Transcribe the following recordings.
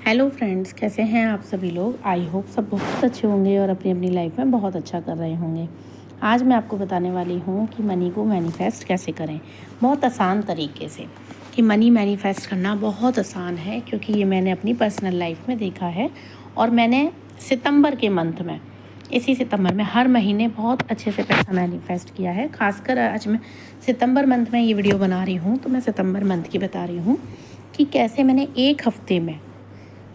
Hello friends, कैसे हैं आप सभी लोग। आई होप सब बहुत अच्छे होंगे और अपनी अपनी लाइफ में बहुत अच्छा कर रहे होंगे। आज मैं आपको बताने वाली हूँ कि मनी को मैनिफेस्ट कैसे करें, बहुत आसान तरीके से। कि मनी मैनिफेस्ट करना बहुत आसान है, क्योंकि ये मैंने अपनी पर्सनल लाइफ में देखा है। और मैंने सितंबर के मंथ में, इसी सितंबर में हर महीने बहुत अच्छे से पैसा मैनिफेस्ट किया है। खासकर आज मैं सितंबर मंथ में ये वीडियो बना रही हूँ, तो मैं सितंबर मंथ की बता रही हूँ कि कैसे मैंने एक हफ्ते में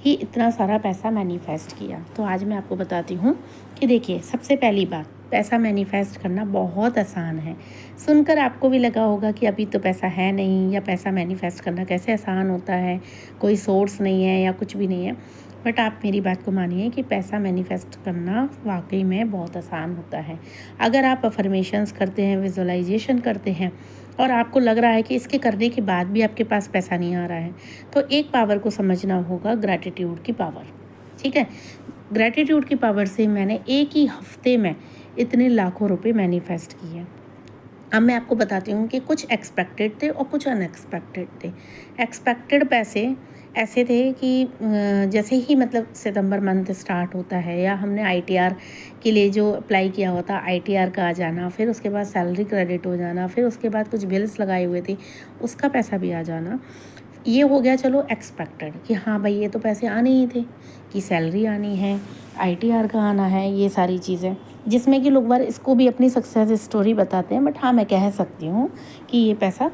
ही इतना सारा पैसा मैनिफेस्ट किया। तो आज मैं आपको बताती हूँ कि देखिए, सबसे पहली बात, पैसा मैनिफेस्ट करना बहुत आसान है। सुनकर आपको भी लगा होगा कि अभी तो पैसा है नहीं, या पैसा मैनिफेस्ट करना कैसे आसान होता है, कोई सोर्स नहीं है या कुछ भी नहीं है। बट आप मेरी बात को मानिए कि पैसा मैनिफेस्ट करना वाकई में बहुत आसान होता है। अगर आप अफर्मेशंस करते हैं, विजुअलाइजेशन करते हैं, और आपको लग रहा है कि इसके करने के बाद भी आपके पास पैसा नहीं आ रहा है, तो एक पावर को समझना होगा, ग्रैटिट्यूड की पावर। ठीक है, ग्रैटिट्यूड की पावर से मैंने एक ही हफ्ते में इतने लाखों रुपए मैनिफेस्ट किए। अब मैं आपको बताती हूँ कि कुछ एक्सपेक्टेड थे और कुछ अनएक्सपेक्टेड थे। एक्सपेक्टेड पैसे ऐसे थे कि जैसे ही मतलब सितंबर मंथ स्टार्ट होता है, या हमने आईटीआर के लिए जो अप्लाई किया होता, आईटीआर का आ जाना, फिर उसके बाद सैलरी क्रेडिट हो जाना, फिर उसके बाद कुछ बिल्स लगाए हुए थे उसका पैसा भी आ जाना, ये हो गया चलो एक्सपेक्टेड कि हाँ भाई ये तो पैसे आने ही थे, कि सैलरी आनी है, आईटीआर का आना है, ये सारी चीज़ें, जिसमें कि लोग बार इसको भी अपनी सक्सेस स्टोरी बताते हैं। बट हाँ, मैं कह सकती हूँ कि ये पैसा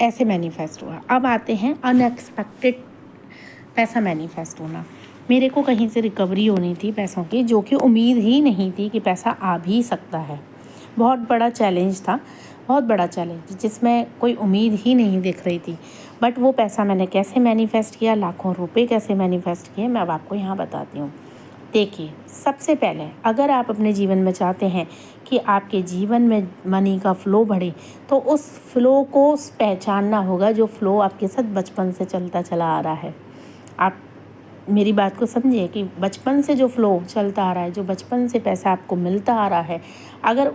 ऐसे मैनिफेस्ट हुआ। अब आते हैं अनएक्सपेक्टेड पैसा मैनिफेस्ट होना। मेरे को कहीं से रिकवरी होनी थी पैसों की, जो कि उम्मीद ही नहीं थी कि पैसा आ भी सकता है। बहुत बड़ा चैलेंज था, बहुत बड़ा चैलेंज, जिसमें कोई उम्मीद ही नहीं दिख रही थी। बट वो पैसा मैंने कैसे मैनिफेस्ट किया, लाखों रुपए कैसे मैनिफेस्ट किए, मैं अब आपको यहाँ बताती हूँ। देखिए, सबसे पहले अगर आप अपने जीवन में चाहते हैं कि आपके जीवन में मनी का फ़्लो बढ़े, तो उस फ़्लो को पहचानना होगा जो फ़्लो आपके साथ बचपन से चलता चला आ रहा है। आप मेरी बात को समझिए कि बचपन से जो फ़्लो चलता आ रहा है, जो बचपन से पैसा आपको मिलता आ रहा है, अगर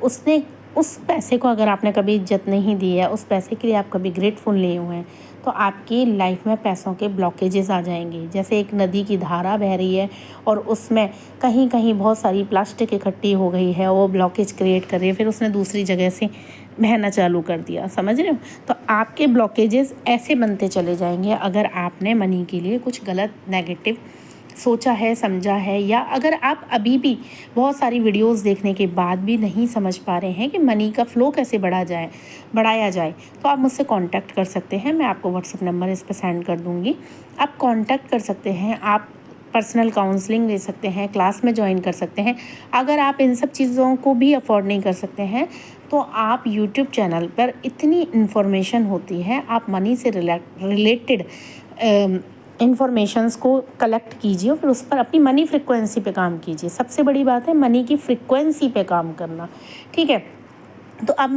उस पैसे को अगर आपने कभी इज्जत नहीं दी है, उस पैसे के लिए आप कभी ग्रेटफुल नहीं हुए हैं, तो आपकी लाइफ में पैसों के ब्लॉकेजेस आ जाएंगे। जैसे एक नदी की धारा बह रही है और उसमें कहीं कहीं बहुत सारी प्लास्टिक इकट्ठी हो गई है, वो ब्लॉकेज क्रिएट कर रही है, फिर उसने दूसरी जगह से बहना चालू कर दिया। समझ रहे हो? तो आपके ब्लॉकेजेस ऐसे बनते चले जाएंगे अगर आपने मनी के लिए कुछ गलत नेगेटिव सोचा है, समझा है, या अगर आप अभी भी बहुत सारी वीडियोस देखने के बाद भी नहीं समझ पा रहे हैं कि मनी का फ़्लो कैसे बढ़ाया जाए, तो आप मुझसे कांटेक्ट कर सकते हैं। मैं आपको व्हाट्सएप नंबर इस पर सेंड कर दूँगी, आप कांटेक्ट कर सकते हैं। आप पर्सनल काउंसलिंग ले सकते हैं, क्लास में ज्वाइन कर सकते हैं। अगर आप इन सब चीज़ों को भी अफोर्ड नहीं कर सकते हैं, तो आप यूट्यूब चैनल पर इतनी इन्फॉर्मेशन होती है, आप मनी से रिलेटेड इन्फॉर्मेशंस को कलेक्ट कीजिए और फिर उस पर अपनी मनी फ्रिक्वेंसी पे काम कीजिए। सबसे बड़ी बात है मनी की फ्रिक्वेंसी पे काम करना। ठीक है, तो अब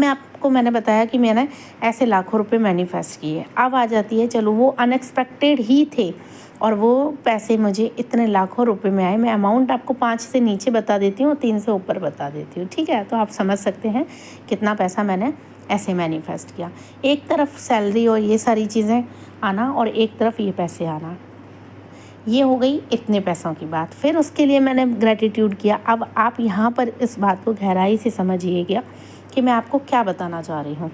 मैंने बताया कि मैंने ऐसे लाखों रुपए मैनिफेस्ट किए। अब आ जाती है, चलो वो अनएक्सपेक्टेड ही थे और वो पैसे मुझे इतने लाखों रुपए में आए। मैं अमाउंट आपको 5 से नीचे बता देती हूँ, 3 से ऊपर बता देती हूँ। ठीक है, तो आप समझ सकते हैं कितना पैसा मैंने ऐसे मैनिफेस्ट किया। एक तरफ सैलरी और ये सारी चीज़ें आना, और एक तरफ ये पैसे आना। ये हो गई इतने पैसों की बात। फिर उसके लिए मैंने ग्रैटिट्यूड किया। अब आप यहाँ पर इस बात को गहराई से समझिएगा कि मैं आपको क्या बताना चाह रही हूँ।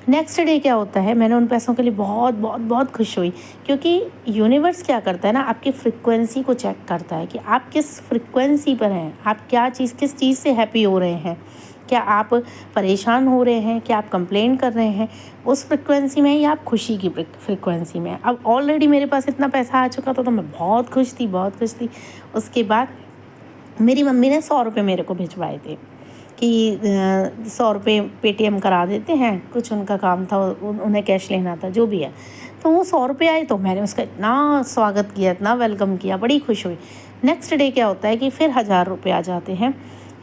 नेक्स्ट डे क्या होता है, मैंने उन पैसों के लिए बहुत बहुत बहुत खुश हुई, क्योंकि यूनिवर्स क्या करता है ना, आपकी फ्रिक्वेंसी को चेक करता है कि आप किस फ्रिक्वेंसी पर हैं, आप किस चीज़ से हैप्पी हो रहे हैं। क्या आप परेशान हो रहे हैं, क्या आप कंप्लेन कर रहे हैं उस फ्रिक्वेंसी में, या आप खुशी की फ्रिक्वेंसी में। अब ऑलरेडी मेरे पास इतना पैसा आ चुका था, तो मैं बहुत खुश थी। उसके बाद मेरी मम्मी ने 100 रुपये मेरे को भिजवाए थे कि 100 रुपये पेटीएम करा देते हैं, कुछ उनका काम था, उन्हें कैश लेना था, जो भी है। तो वो 100 रुपये आए, तो मैंने उसका इतना स्वागत किया, इतना वेलकम किया, बड़ी खुश हुई। नेक्स्ट डे क्या होता है कि फिर 1000 रुपये आ जाते हैं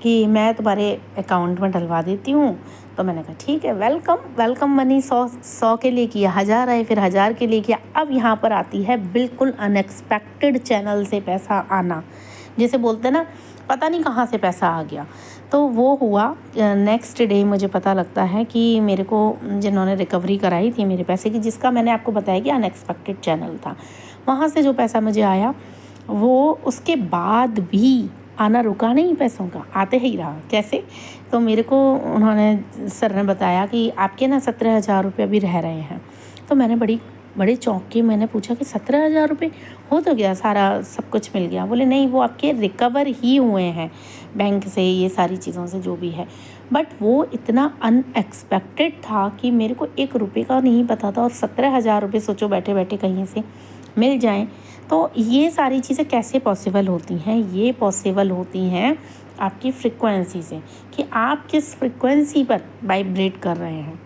कि मैं तुम्हारे अकाउंट में डलवा देती हूँ। तो मैंने कहा ठीक है, वेलकम मनी। 100 के लिए किया, 1000 आए, फिर 1000 के लिए किया। अब यहाँ पर आती है बिल्कुल अनएक्सपेक्टेड चैनल से पैसा आना, जिसे बोलते हैं ना, पता नहीं कहाँ से पैसा आ गया। तो वो हुआ नेक्स्ट डे मुझे पता लगता है कि मेरे को जिन्होंने रिकवरी कराई थी मेरे पैसे की, जिसका मैंने आपको बताया कि अनएक्सपेक्टेड चैनल था, वहाँ से जो पैसा मुझे आया, वो उसके बाद भी आना रुका नहीं पैसों का, आते ही रहा। कैसे? तो मेरे को उन्होंने सर ने बताया कि आपके ना 17,000 रुपये अभी रह रहे हैं। तो मैंने बड़े चौंक के मैंने पूछा कि 17,000 रुपये हो तो गया, सारा सब कुछ मिल गया? बोले नहीं, वो आपके रिकवर ही हुए हैं बैंक से, ये सारी चीज़ों से जो भी है। बट वो इतना अनएक्सपेक्टेड था कि मेरे को 1 रुपये का नहीं पता था, और 17,000 रुपये सोचो बैठे बैठे कहीं से मिल जाएं। तो ये सारी चीज़ें कैसे पॉसिबल होती हैं? ये पॉसिबल होती हैं आपकी फ्रिक्वेंसी से, कि आप किस फ्रिक्वेंसी पर वाइब्रेट कर रहे हैं।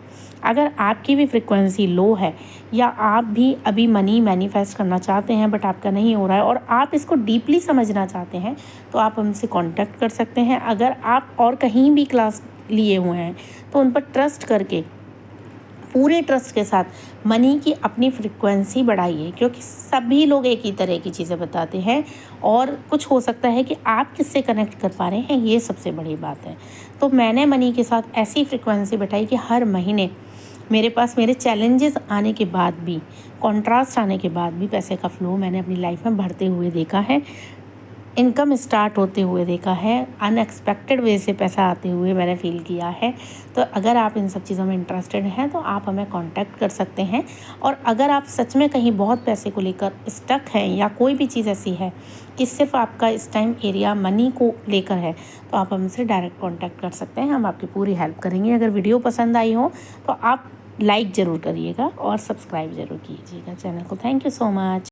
अगर आपकी भी फ्रिक्वेंसी लो है, या आप भी अभी मनी मैनिफेस्ट करना चाहते हैं बट आपका नहीं हो रहा है, और आप इसको डीपली समझना चाहते हैं, तो आप हमसे कांटेक्ट कर सकते हैं। अगर आप और कहीं भी क्लास लिए हुए हैं तो उन पर ट्रस्ट करके, पूरे ट्रस्ट के साथ मनी की अपनी फ्रिक्वेंसी बढ़ाइए, क्योंकि सभी लोग एक ही तरह की चीज़ें बताते हैं, और कुछ हो सकता है कि आप किससे कनेक्ट कर पा रहे हैं, ये सबसे बड़ी बात है। तो मैंने मनी के साथ ऐसी फ्रिक्वेंसी बैठाई कि हर महीने मेरे पास, मेरे चैलेंजेस आने के बाद भी, कॉन्ट्रास्ट आने के बाद भी पैसे का फ्लो मैंने अपनी लाइफ में बढ़ते हुए देखा है, इनकम स्टार्ट होते हुए देखा है, अनएक्सपेक्टेड वे से पैसा आते हुए मैंने फ़ील किया है। तो अगर आप इन सब चीज़ों में इंटरेस्टेड हैं तो आप हमें कांटेक्ट कर सकते हैं। और अगर आप सच में कहीं बहुत पैसे को लेकर स्टक हैं, या कोई भी चीज़ ऐसी है कि सिर्फ आपका इस टाइम एरिया मनी को लेकर है, तो आप हमसे डायरेक्ट कॉन्टैक्ट कर सकते हैं, हम आपकी पूरी हेल्प करेंगे। अगर वीडियो पसंद आई हो तो आप लाइक ज़रूर करिएगा और सब्सक्राइब ज़रूर कीजिएगा चैनल को। Thank you so much.